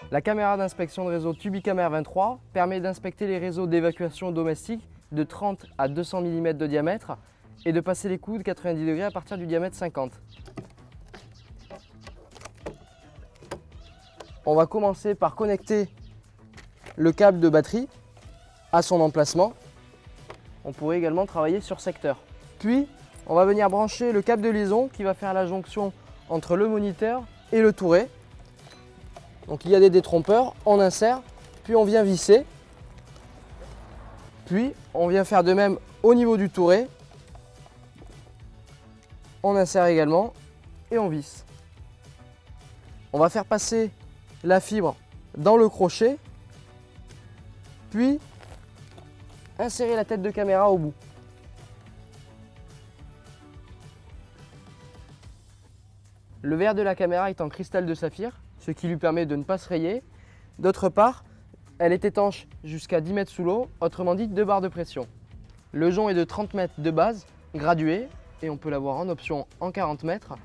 La caméra d'inspection de réseau Tubicamer 23 permet d'inspecter les réseaux d'évacuation domestique de 30 à 200 mm de diamètre et de passer les coudes 90 degrés à partir du diamètre 50. On va commencer par connecter le câble de batterie à son emplacement. On pourrait également travailler sur secteur. Puis, on va venir brancher le câble de liaison qui va faire la jonction entre le moniteur et le touret. Donc il y a des détrompeurs, on insère, puis on vient visser. Puis on vient faire de même au niveau du touret. On insère également et on visse. On va faire passer la fibre dans le crochet, puis insérer la tête de caméra au bout. Le verre de la caméra est en cristal de saphir, ce qui lui permet de ne pas se rayer. D'autre part, elle est étanche jusqu'à 10 mètres sous l'eau, autrement dit 2 barres de pression. Le jonc est de 30 mètres de base, gradué, et on peut l'avoir en option en 40 mètres,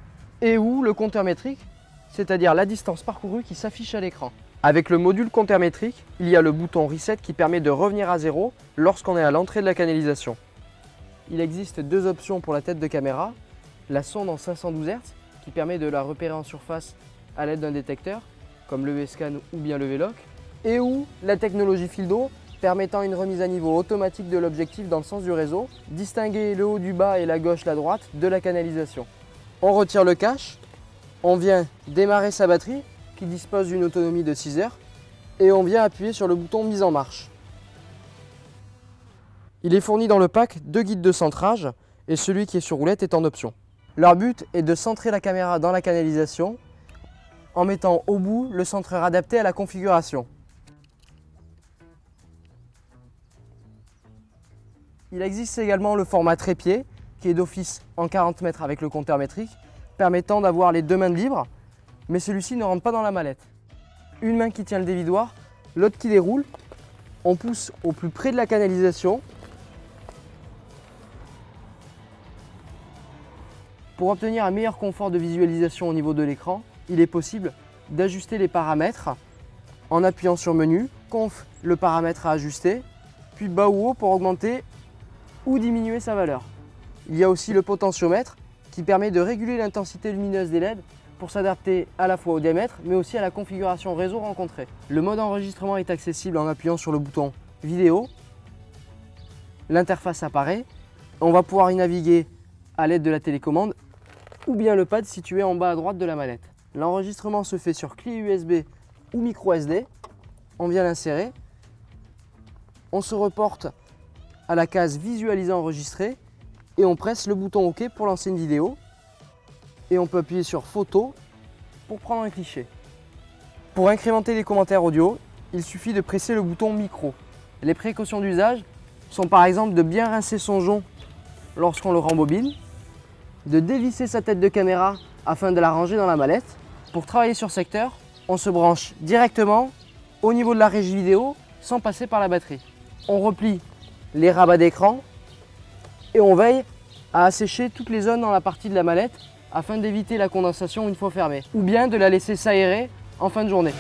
et ou le compteur métrique, c'est-à-dire la distance parcourue qui s'affiche à l'écran. Avec le module compteur métrique, il y a le bouton Reset qui permet de revenir à zéro lorsqu'on est à l'entrée de la canalisation. Il existe 2 options pour la tête de caméra, la sonde en 512 Hz qui permet de la repérer en surface à l'aide d'un détecteur, comme le V-Scan ou bien le V-Lock, et ou la technologie fil d'eau permettant une remise à niveau automatique de l'objectif dans le sens du réseau, distinguer le haut du bas et la gauche la droite de la canalisation. On retire le cache, on vient démarrer sa batterie qui dispose d'une autonomie de 6 heures et on vient appuyer sur le bouton mise en marche. Il est fourni dans le pack 2 guides de centrage et celui qui est sur roulette est en option. Leur but est de centrer la caméra dans la canalisation en mettant au bout le centreur adapté à la configuration. Il existe également le format trépied qui est d'office en 40 mètres avec le compteur métrique, permettant d'avoir les 2 mains libres, mais celui-ci ne rentre pas dans la mallette. Une main qui tient le dévidoir, l'autre qui déroule. On pousse au plus près de la canalisation. Pour obtenir un meilleur confort de visualisation au niveau de l'écran, il est possible d'ajuster les paramètres en appuyant sur Menu, Conf, le paramètre à ajuster, puis bas ou haut pour augmenter ou diminuer sa valeur. Il y a aussi le potentiomètre qui permet de réguler l'intensité lumineuse des LED pour s'adapter à la fois au diamètre mais aussi à la configuration réseau rencontrée. Le mode enregistrement est accessible en appuyant sur le bouton vidéo. L'interface apparaît. On va pouvoir y naviguer à l'aide de la télécommande ou bien le pad situé en bas à droite de la manette. L'enregistrement se fait sur clé USB ou micro SD. On vient l'insérer. On se reporte à la case visualiser enregistrer et on presse le bouton OK pour lancer une vidéo et on peut appuyer sur photo pour prendre un cliché. Pour incrémenter les commentaires audio, il suffit de presser le bouton micro. Les précautions d'usage sont par exemple de bien rincer son jonc lorsqu'on le rembobine, de dévisser sa tête de caméra afin de la ranger dans la mallette. Pour travailler sur secteur, on se branche directement au niveau de la régie vidéo sans passer par la batterie. On replie les rabats d'écran et on veille à assécher toutes les zones dans la partie de la mallette afin d'éviter la condensation une fois fermée ou bien de la laisser s'aérer en fin de journée.